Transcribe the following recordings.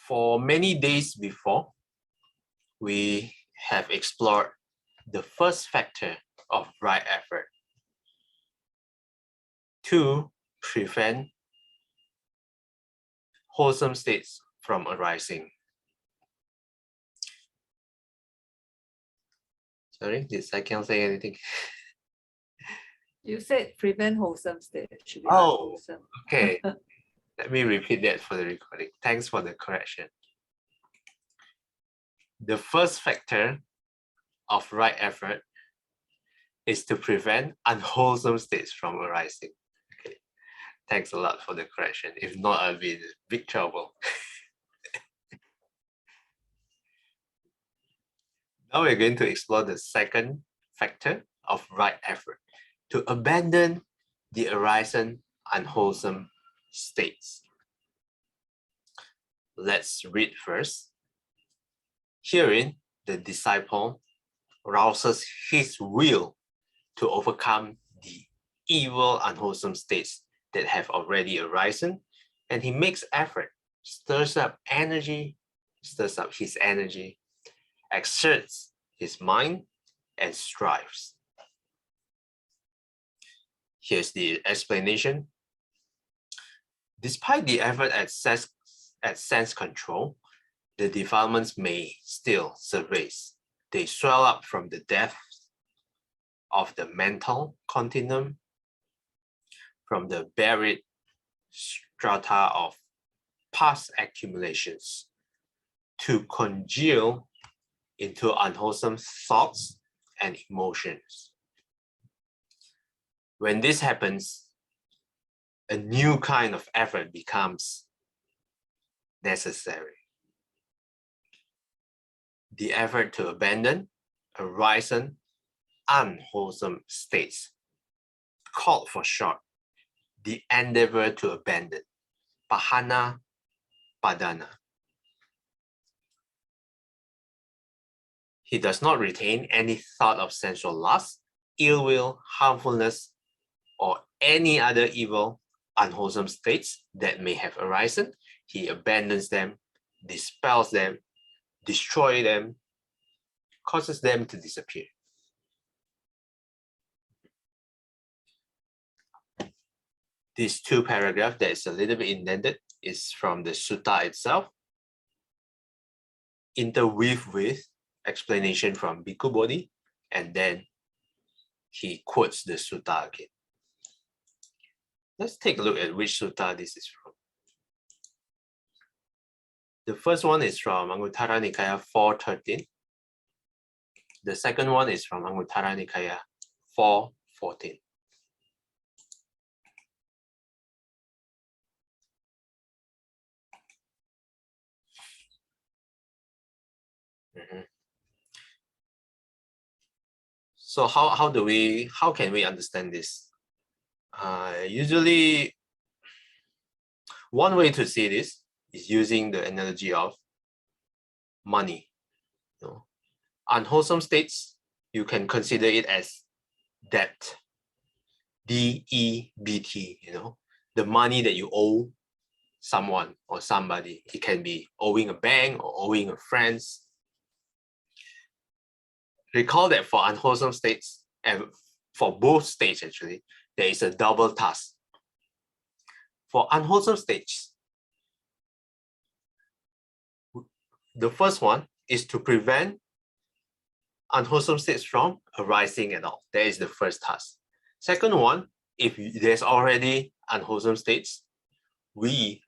For many days before, we have explored the first factor of right effort to prevent wholesome states from arising. Sorry, did Saikyang say anything? You said prevent wholesome state. Should be Oh, wholesome. okay. Let me repeat that for the recording. Thanks for the correction. The first factor of right effort is to prevent unwholesome states from arising. Okay. Thanks a lot for the correction. If not, I'll be in big trouble. Now we're going to explore the second factor of right effort, to abandon the arising unwholesome states. Let's read first. Herein, the disciple rouses his will to overcome the evil, unwholesome states that have already arisen, and he makes effort, stirs up his energy, exerts his mind, and strives. Here's the explanation. Despite the effort at sense control, the defilements may still surface. They swell up from the depths of the mental continuum, from the buried strata of past accumulations, to congeal into unwholesome thoughts and emotions. When this happens, a new kind of effort becomes necessary. The effort to abandon arisen unwholesome states, called for short, the endeavor to abandon, pahana padana. He does not retain any thought of sensual lust, ill will, harmfulness, or any other evil, unwholesome states that may have arisen. He abandons them, dispels them, destroys them, causes them to disappear. These two paragraphs that is a little bit indented is from the sutta itself, interweave with explanation from Bhikkhu Bodhi, and then he quotes the sutta again. Let's take a look at which sutta this is from. The first one is from Anguttara Nikaya 4.13. The second one is from Anguttara Nikaya 4.14. So how can we understand this? Usually, one way to see this is using the analogy of money. Unwholesome states, you can consider it as debt, D-E-B-T, the money that you owe someone or somebody. It can be owing a bank or owing a friend. Recall that for unwholesome states, and for both states actually, there is a double task. For unwholesome states, the first one is to prevent unwholesome states from arising at all. That is the first task. Second one, if there's already unwholesome states, we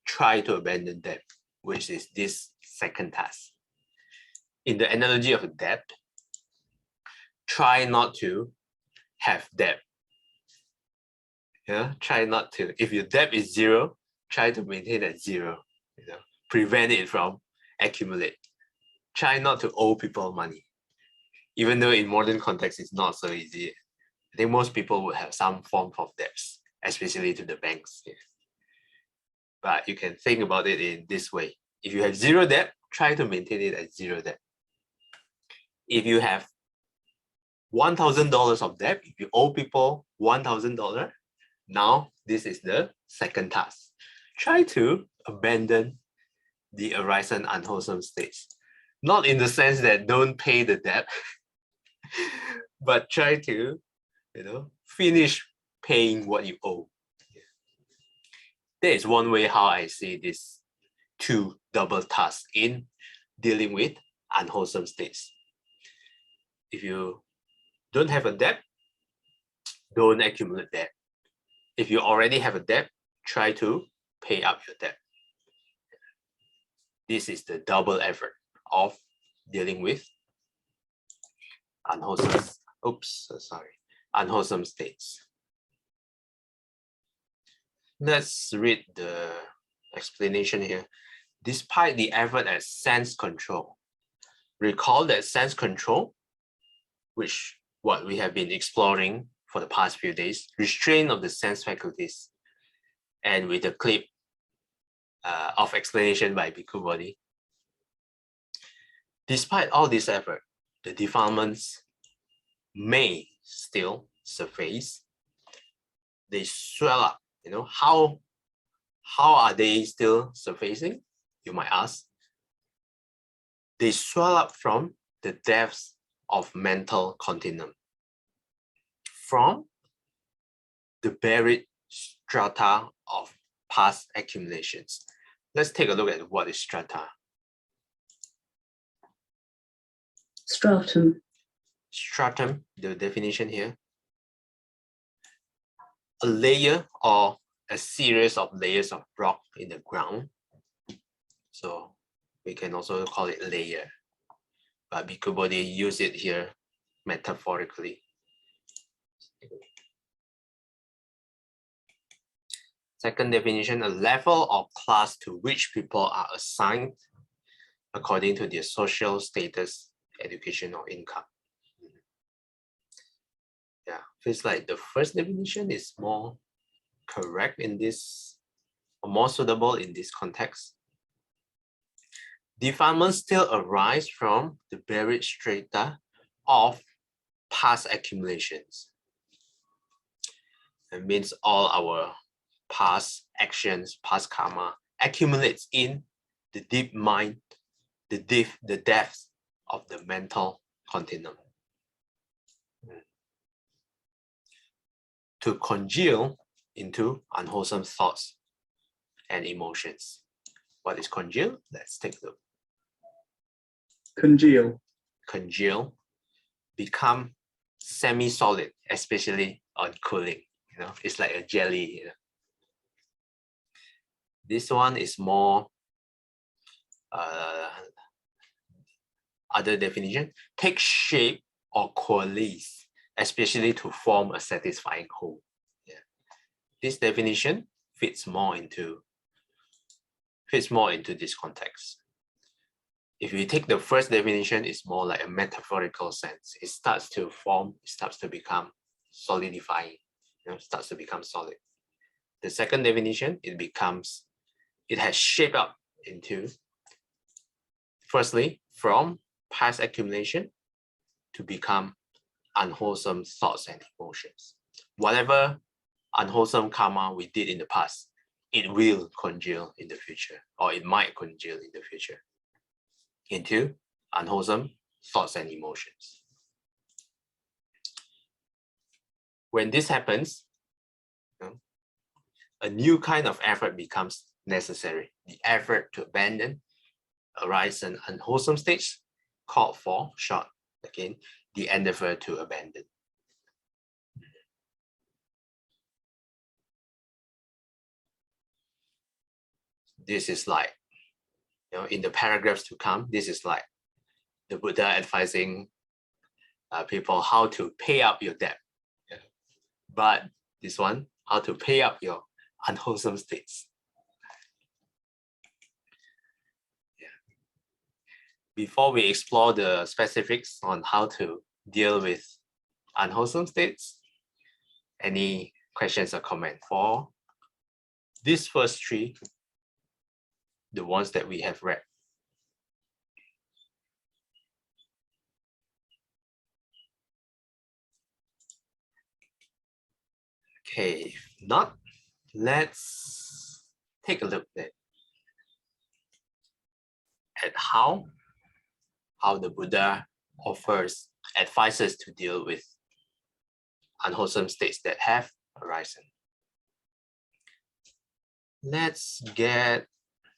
try to abandon them, which is this second task. In the analogy of a debt, try not to have debt. Try not to. If your debt is zero, try to maintain at zero. Prevent it from accumulate. Try not to owe people money. Even though in modern context it's not so easy. I think most people would have some form of debts, especially to the banks. But you can think about it in this way. If you have zero debt, try to maintain it at zero debt. If you have $1,000 of debt, if you owe people $1,000, now this is the second task. Try to abandon the arising unwholesome states. Not in the sense that don't pay the debt, but try to, finish paying what you owe. There is one way how I see this two double tasks in dealing with unwholesome states. If you don't have a debt, don't accumulate debt. If you already have a debt, try to pay up your debt. This is the double effort of dealing with unwholesome states. Let's read the explanation here. Despite the effort at sense control, recall that sense control, which what we have been exploring for the past few days, restraint of the sense faculties, and with the clip of explanation by Bhikkhu Bodhi. Despite all this effort, the defilements may still surface. They swell up. How are they still surfacing? You might ask. They swell up from the depths of mental continuum, from the buried strata of past accumulations. Let's take a look at what is strata. Stratum. Stratum, the definition here. A layer or a series of layers of rock in the ground. So we can also call it layer. But Bhikkhu Bodhi use it here metaphorically. Second definition, a level or class to which people are assigned according to their social status, education, or income. Yeah, feels like the first definition is more correct in this, or more suitable in this context. Defilements still arise from the buried strata of past accumulations. It means all our past actions, past karma accumulates in the deep mind, the depths of the mental continuum. To congeal into unwholesome thoughts and emotions. What is congeal? Let's take a look. Congeal. Congeal, become semi-solid, especially on cooling. It's like a jelly. This one is more other definition. Take shape or coalesce, especially to form a satisfying whole. Yeah. This definition fits more into this context. If we take the first definition, it's more like a metaphorical sense. It starts to form, it starts to become solidifying, starts to become solid. The second definition, it has shaped up into, firstly, from past accumulation to become unwholesome thoughts and emotions. Whatever unwholesome karma we did in the past, it will congeal in the future, or it might congeal in the future into unwholesome thoughts and emotions. When this happens, a new kind of effort becomes necessary. The effort to abandon arising unwholesome states called for, short, again, the endeavor to abandon. This is like, in the paragraphs to come, this is like the Buddha advising people how to pay up your debt. Yeah. But this one, how to pay up your unwholesome states. Yeah. Before we explore the specifics on how to deal with unwholesome states, any questions or comments for these first three, the ones that we have read? Okay, if not, let's take a look at at how the Buddha offers advices to deal with unwholesome states that have arisen. Let's get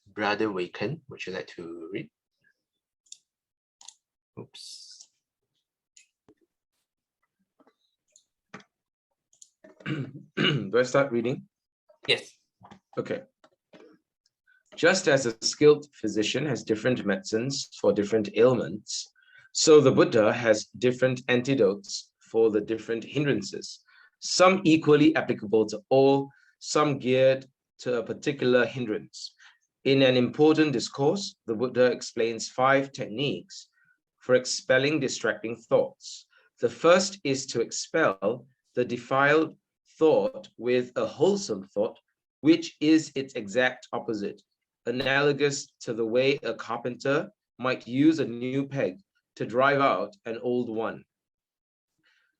Brother Waken. Would you like to read? Oops. Do I start reading? Yes. Okay. Just as a skilled physician has different medicines for different ailments, so the Buddha has different antidotes for the different hindrances, some equally applicable to all, some geared to a particular hindrance. In an important discourse, the Buddha explains 5 techniques for expelling distracting thoughts. The first is to expel the defiled thought with a wholesome thought, which is its exact opposite, analogous to the way a carpenter might use a new peg to drive out an old one.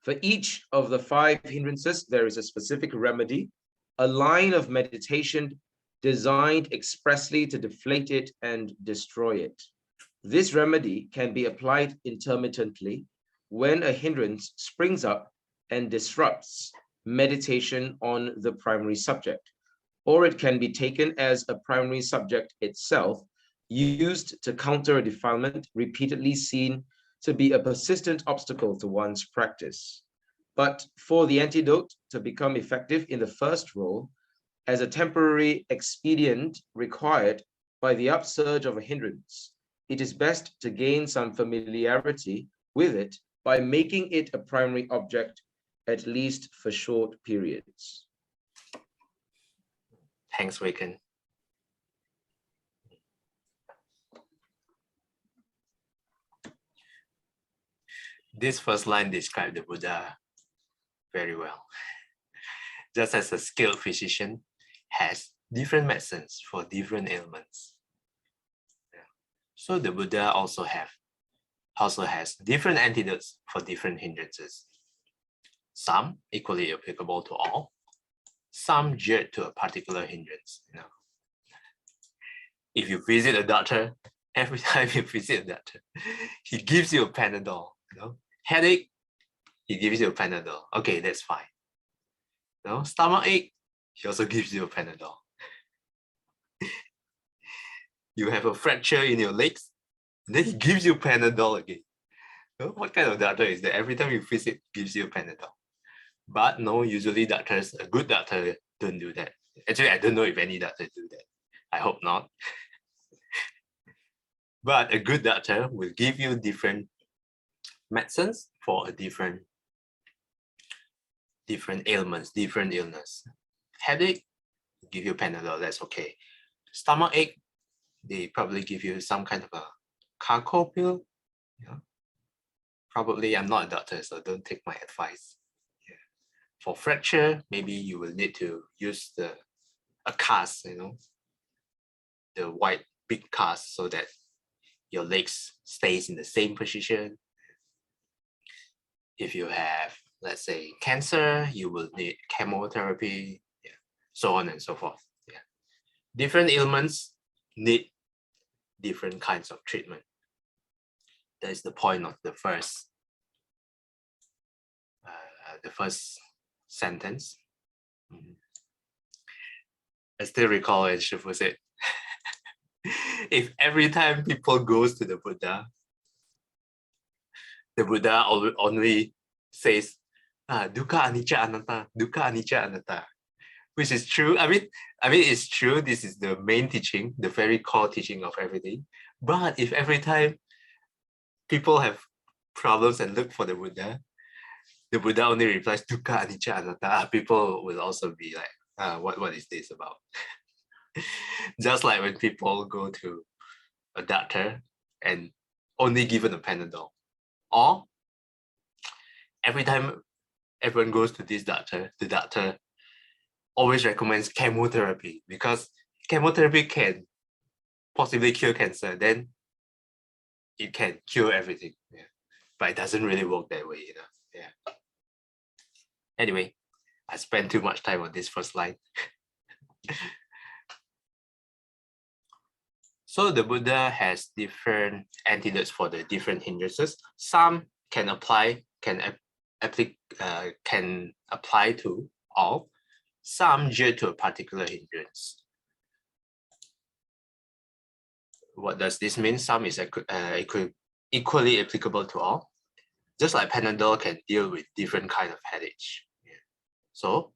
For each of the 5 hindrances, there is a specific remedy, a line of meditation designed expressly to deflate it and destroy it. This remedy can be applied intermittently when a hindrance springs up and disrupts meditation on the primary subject, or it can be taken as a primary subject itself, used to counter a defilement repeatedly seen to be a persistent obstacle to one's practice. But for the antidote to become effective in the first role, as a temporary expedient required by the upsurge of a hindrance, it is best to gain some familiarity with it by making it a primary object, at least for short periods. Thanks, Waken. This first line describes the Buddha very well. Just as a skilled physician has different medicines for different ailments, so the Buddha also has different antidotes for different hindrances. Some equally applicable to all, some geared to a particular hindrance. If you visit a doctor, every time you visit a doctor, he gives you a Panadol. Headache, he gives you a Panadol. Okay, that's fine. Stomach ache, he also gives you a Panadol. You have a fracture in your legs, then he gives you Panadol again. What kind of doctor is that? Every time you visit, gives you a Panadol. But no, usually doctors, a good doctor don't do that. Actually, I don't know if any doctors do that. I hope not. But a good doctor will give you different medicines for a different ailments, different illness. Headache, give you Panadol, that's okay. Stomach ache, they probably give you some kind of a charcoal pill. Probably, I'm not a doctor, so don't take my advice. For fracture, maybe you will need to use a cast, the white big cast, so that your legs stays in the same position. If you have, let's say, cancer, you will need chemotherapy, so on and so forth. Different ailments need different kinds of treatment. That is the point of the first sentence. I still recall when Shifu said, if every time people goes to the Buddha only says, dukkha anicca anatta, dukkha anicca anatta, which is true. I mean, it's true. This is the main teaching, the very core teaching of everything. But if every time people have problems and look for the Buddha only replies dukkha anicca anatta, people will also be like, what is this about? Just like when people go to a doctor and only given a Panadol, or every time everyone goes to this doctor, the doctor always recommends chemotherapy, because chemotherapy can possibly cure cancer, then it can cure everything. But it doesn't really work that way, Anyway, I spent too much time on this first line. So the Buddha has different antidotes for the different hindrances. Some can apply to all. Some geared to a particular hindrance. What does this mean? Some is equally applicable to all. Just like Panadol can deal with different kind of headache. Yeah. So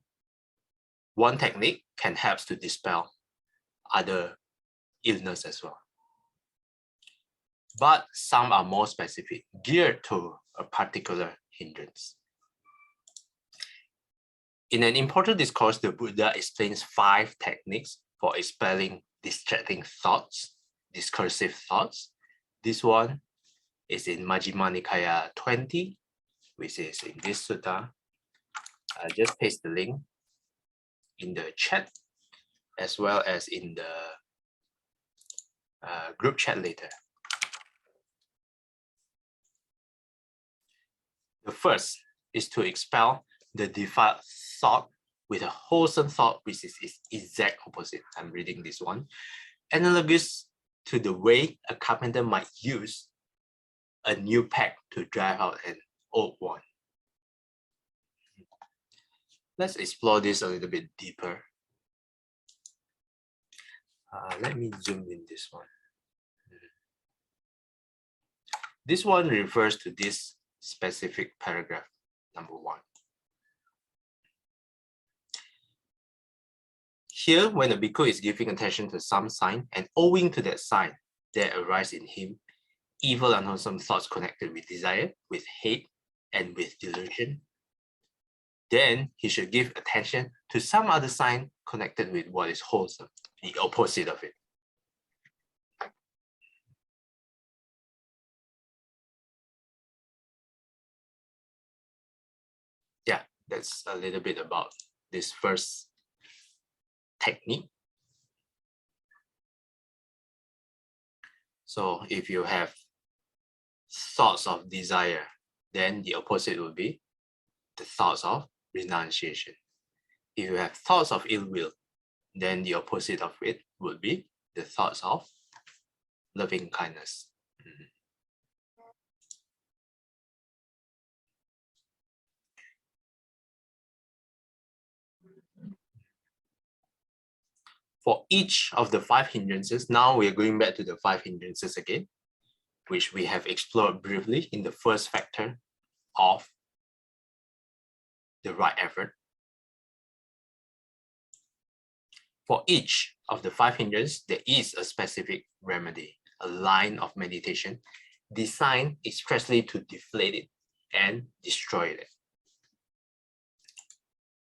one technique can help to dispel other illness as well. But some are more specific, geared to a particular hindrance. In an important discourse, the Buddha explains 5 techniques for expelling distracting thoughts, discursive thoughts. This one is in Majjhima Nikaya 20, which is in this sutta. I just paste the link in the chat, as well as in the group chat later. The first is to expel the defiled thought with a wholesome thought, which is its exact opposite. I'm reading this one. Analogous to the way a carpenter might use a new pack to drive out an old one. Let's explore this a little bit deeper. Let me zoom in this one. This one refers to this specific paragraph, number 1. Here, when a bhikkhu is giving attention to some sign, and owing to that sign, there arise in him evil and unwholesome thoughts connected with desire, with hate, and with delusion, then he should give attention to some other sign connected with what is wholesome, the opposite of it. Yeah, that's a little bit about this first technique. So if you have thoughts of desire, then the opposite will be the thoughts of renunciation. If you have thoughts of ill will, then the opposite of it would be the thoughts of loving kindness. For each of the 5 hindrances, now we're going back to the 5 hindrances again, which we have explored briefly in the first factor of the right effort. For each of the 5 hindrances, there is a specific remedy, a line of meditation designed expressly to deflate it and destroy it.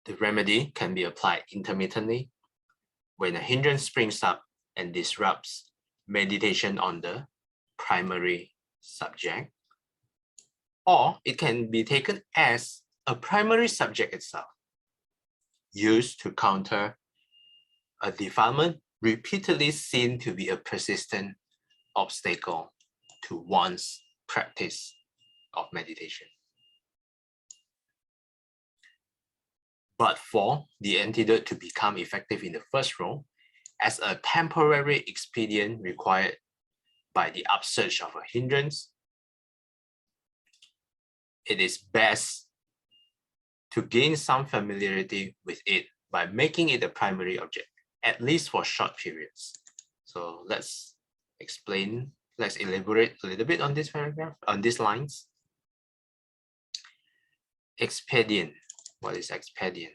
The remedy can be applied intermittently when a hindrance springs up and disrupts meditation on the primary subject, or it can be taken as a primary subject itself, used to counter a defilement repeatedly seen to be a persistent obstacle to one's practice of meditation. But for the antidote to become effective in the first row, as a temporary expedient required by the upsurge of a hindrance, it is best to gain some familiarity with it by making it a primary object, at least for short periods. So let's elaborate a little bit on this paragraph, on these lines. Expedient. What is expedient?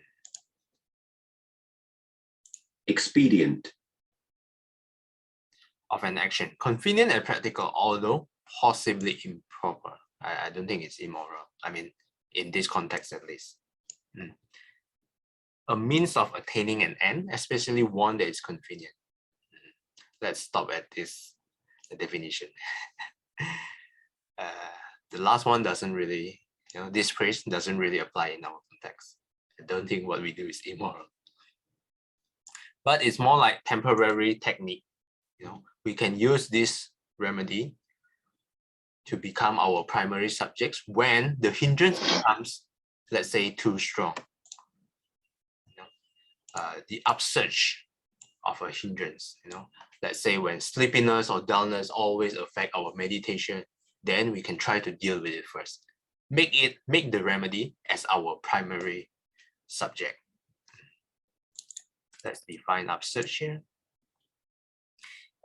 Expedient. Of an action. Convenient and practical, although possibly improper. I don't think it's immoral. I mean, in this context at least. A means of attaining an end, especially one that is convenient. Let's stop at this definition. The last one doesn't really, this phrase doesn't really apply in our context. I don't think what we do is immoral. But it's more like temporary technique. We can use this remedy to become our primary subjects when the hindrance becomes, let's say, too strong. The upsurge of a hindrance. Let's say when sleepiness or dullness always affect our meditation, then we can try to deal with it first. Make the remedy as our primary subject. Let's define upsurge here.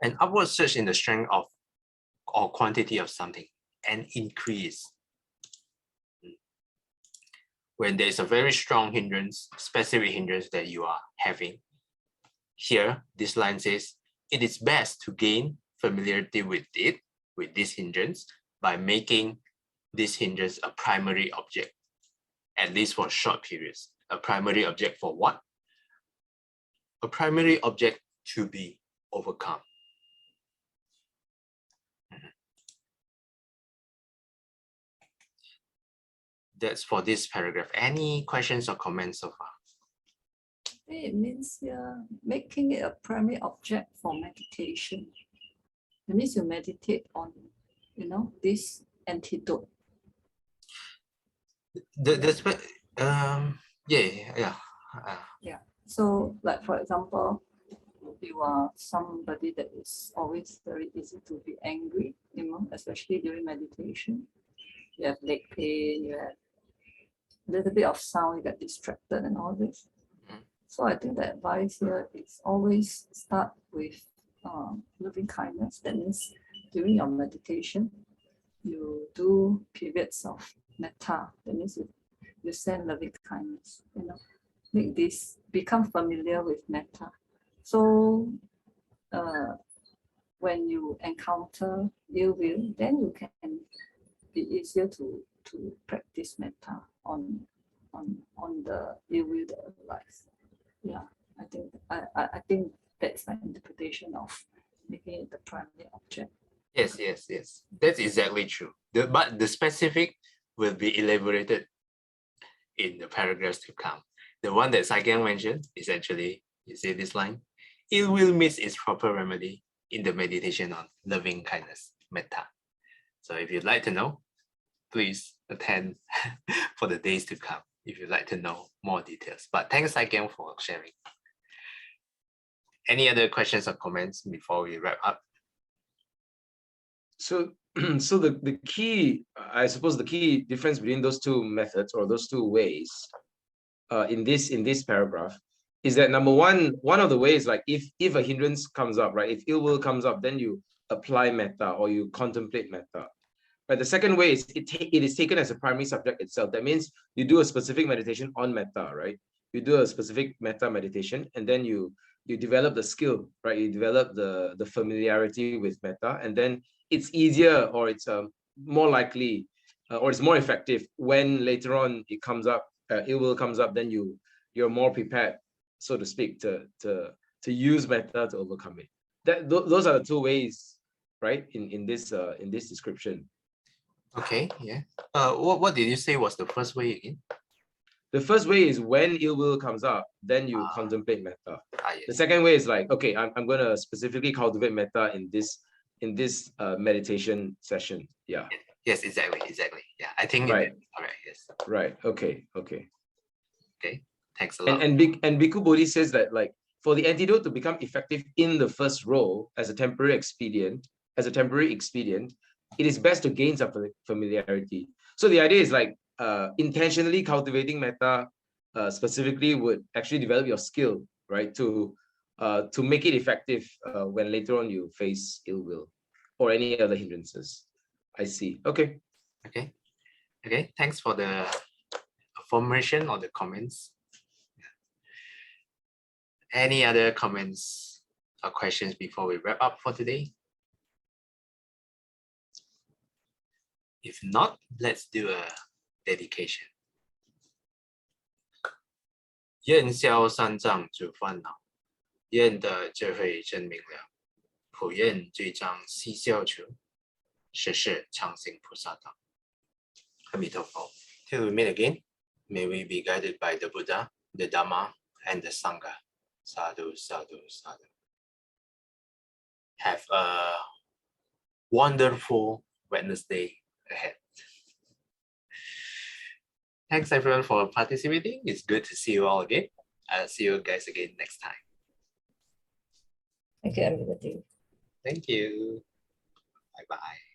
An upward surge in the strength of or quantity of something, an increase. When there is a very strong hindrance, specific hindrance that you are having. Here, this line says, it is best to gain familiarity with it, with this hindrance, by making this hindrance a primary object, at least for short periods. A primary object for what? A primary object to be overcome. That's for this paragraph. Any questions or comments so far? It means making it a primary object for meditation. It means you meditate on, this antidote. Yeah. So, like for example, you are somebody that is always very easy to be angry, especially during meditation. You have leg pain, you have a little bit of sound, you get distracted and all this. So I think the advice here is always start with loving kindness. That means during your meditation, you do periods of metta. That means you send loving kindness, make this become familiar with metta. So when you encounter ill will, then you can be easier to practice metta on the ill will that arise. Yeah, I think that's my interpretation of making it the primary object. Yes. That's exactly true. But the specific will be elaborated in the paragraphs to come. The one that Saikyang mentioned is actually, you see this line, ill will miss its proper remedy in the meditation on loving kindness, metta. So if you'd like to know, please attend for the days to come if you'd like to know more details. But thanks again for sharing. Any other questions or comments before we wrap up? So the key, I suppose the key difference between those two methods or those two ways in this paragraph is that number one of the ways, like if a hindrance comes up, right? If ill will comes up, then you apply metta or you contemplate metta. Right? The second way is it is taken as a primary subject itself. That means you do a specific meditation on metta, right? You do a specific metta meditation, and then you develop the skill, right? You develop the familiarity with metta, and then it's easier, or it's more likely, or it's more effective when later on it comes up, ill will comes up. Then you're more prepared, so to speak, to use metta to overcome it. Those are the two ways, right? In this description. Okay, yeah. What did you say was the first way again? The first way is when ill will comes up, then you contemplate metta. Yes. The second way is like, okay, I'm going to specifically cultivate metta in this meditation session. Yeah. Yes, exactly. Yeah, I think right. All right. Yes. Right. Okay. Okay. Thanks a lot. And Bhikkhu Bodhi says that, like, for the antidote to become effective in the first role as a temporary expedient, it is best to gain some familiarity. So the idea is like intentionally cultivating metta specifically would actually develop your skill, right? To make it effective when later on you face ill will or any other hindrances. I see. Okay. Thanks for the affirmation or the comments. Any other comments or questions before we wrap up for today? If not, let's do a dedication. 愿消三障诸烦恼，愿得智慧真明了，普愿罪障悉消除，世世常行菩萨道。阿弥陀佛. Till we meet again, may we be guided by the Buddha, the Dhamma, and the Sangha. Sadhu, sadhu, sadhu. Have a wonderful Wednesday ahead. Thanks everyone for participating. It's good to see you all again. I'll see you guys again next time. Thank you, everybody. Thank you. Bye bye.